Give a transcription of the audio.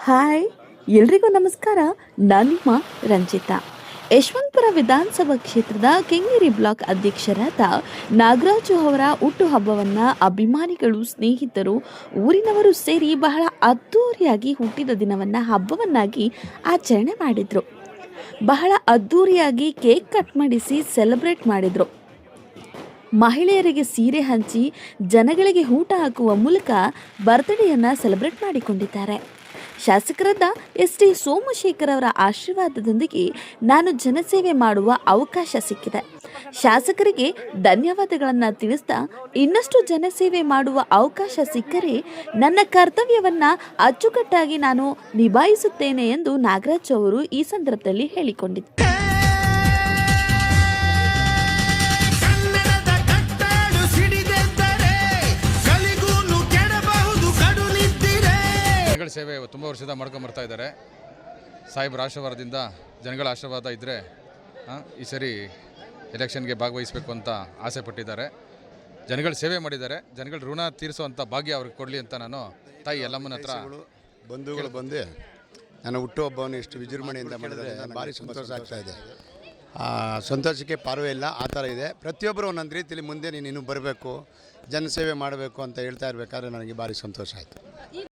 Hi, ಎಲ್ರಿಗೂ ನಮಸ್ಕಾರ. ನಾನು ನಿಮ್ಮ ರಂಜಿತಾ. ಯಶವಂತಪುರ ವಿಧಾನಸಭಾ ಕ್ಷೇತ್ರದ ಕೆಂಗೇರಿ ಬ್ಲಾಕ್ ಅಧ್ಯಕ್ಷರಾದ ನಾಗರಾಜು ಅವರ ಹುಟ್ಟುಹಬ್ಬವನ್ನು ಅಭಿಮಾನಿಗಳು, ಸ್ನೇಹಿತರು, ಊರಿನವರು ಸೇರಿ ಬಹಳ ಅದ್ಧೂರಿಯಾಗಿ ಹುಟ್ಟಿದ ದಿನವನ್ನು ಹಬ್ಬವನ್ನಾಗಿ ಆಚರಣೆ ಮಾಡಿದರು. ಬಹಳ ಅದ್ಧೂರಿಯಾಗಿ ಕೇಕ್ ಕಟ್ ಮಾಡಿಸಿ ಸೆಲೆಬ್ರೇಟ್ ಮಾಡಿದರು. ಮಹಿಳೆಯರಿಗೆ ಸೀರೆ ಹಂಚಿ ಜನಗಳಿಗೆ ಊಟ ಹಾಕುವ ಮೂಲಕ ಬರ್ತ್ಡೇಯನ್ನು ಸೆಲೆಬ್ರೇಟ್ ಮಾಡಿಕೊಂಡಿದ್ದಾರೆ. ಶಾಸಕರಾದ ಎಸ್.ಟಿ. ಸೋಮಶೇಖರ್ ಅವರ ಆಶೀರ್ವಾದದೊಂದಿಗೆ ನಾನು ಜನಸೇವೆ ಮಾಡುವ ಅವಕಾಶ ಸಿಕ್ಕಿದೆ. ಶಾಸಕರಿಗೆ ಧನ್ಯವಾದಗಳನ್ನು ತಿಳಿಸ್ತಾ, ಇನ್ನಷ್ಟು ಜನಸೇವೆ ಮಾಡುವ ಅವಕಾಶ ಸಿಕ್ಕರೆ ನನ್ನ ಕರ್ತವ್ಯವನ್ನು ಅಚ್ಚುಕಟ್ಟಾಗಿ ನಾನು ನಿಭಾಯಿಸುತ್ತೇನೆ ಎಂದು ನಾಗರಾಜ್ ಅವರು ಈ ಸಂದರ್ಭದಲ್ಲಿ ಹೇಳಿಕೊಂಡಿದ್ದಾರೆ. ಜನಗಳ ಸೇವೆ ತುಂಬ ವರ್ಷದ ಮಾಡ್ಕೊಂಬರ್ತಾ ಇದ್ದಾರೆ. ಸಾಹೇಬರ ಆಶೀರ್ವಾದದಿಂದ, ಜನಗಳ ಆಶೀರ್ವಾದ ಇದ್ದರೆ ಈ ಸರಿ ಎಲೆಕ್ಷನ್ಗೆ ಭಾಗವಹಿಸಬೇಕು ಅಂತ ಆಸೆ ಪಟ್ಟಿದ್ದಾರೆ. ಜನಗಳ ಸೇವೆ ಮಾಡಿದ್ದಾರೆ. ಜನಗಳ ಋಣ ತೀರಿಸುವಂಥ ಭಾಗ್ಯ ಅವ್ರಿಗೆ ಕೊಡಲಿ ಅಂತ ನಾನು ತಾಯಿ ಎಲ್ಲಮ್ಮನ ಹತ್ರ ಬಂಧುಗಳು ಬಂದು ನನ್ನ ಹುಟ್ಟುಹಬ್ಬವನ್ನು ಎಷ್ಟು ವಿಜೃಂಭಣೆಯಿಂದ ಮಾಡಿದರೆ ಭಾರಿ ಸಂತೋಷ ಆಗ್ತಾ ಇದೆ. ಸಂತೋಷಕ್ಕೆ ಪಾರವೇ ಇಲ್ಲ. ಆ ಥರ ಇದೆ. ಪ್ರತಿಯೊಬ್ಬರು ಒಂದೊಂದು ರೀತಿಯಲ್ಲಿ ಮುಂದೆ ನೀನು ಇನ್ನೂ ಬರಬೇಕು, ಜನಸೇವೆ ಮಾಡಬೇಕು ಅಂತ ಹೇಳ್ತಾ ಇರಬೇಕಾದ್ರೆ ನನಗೆ ಭಾರಿ ಸಂತೋಷ ಆಯಿತು.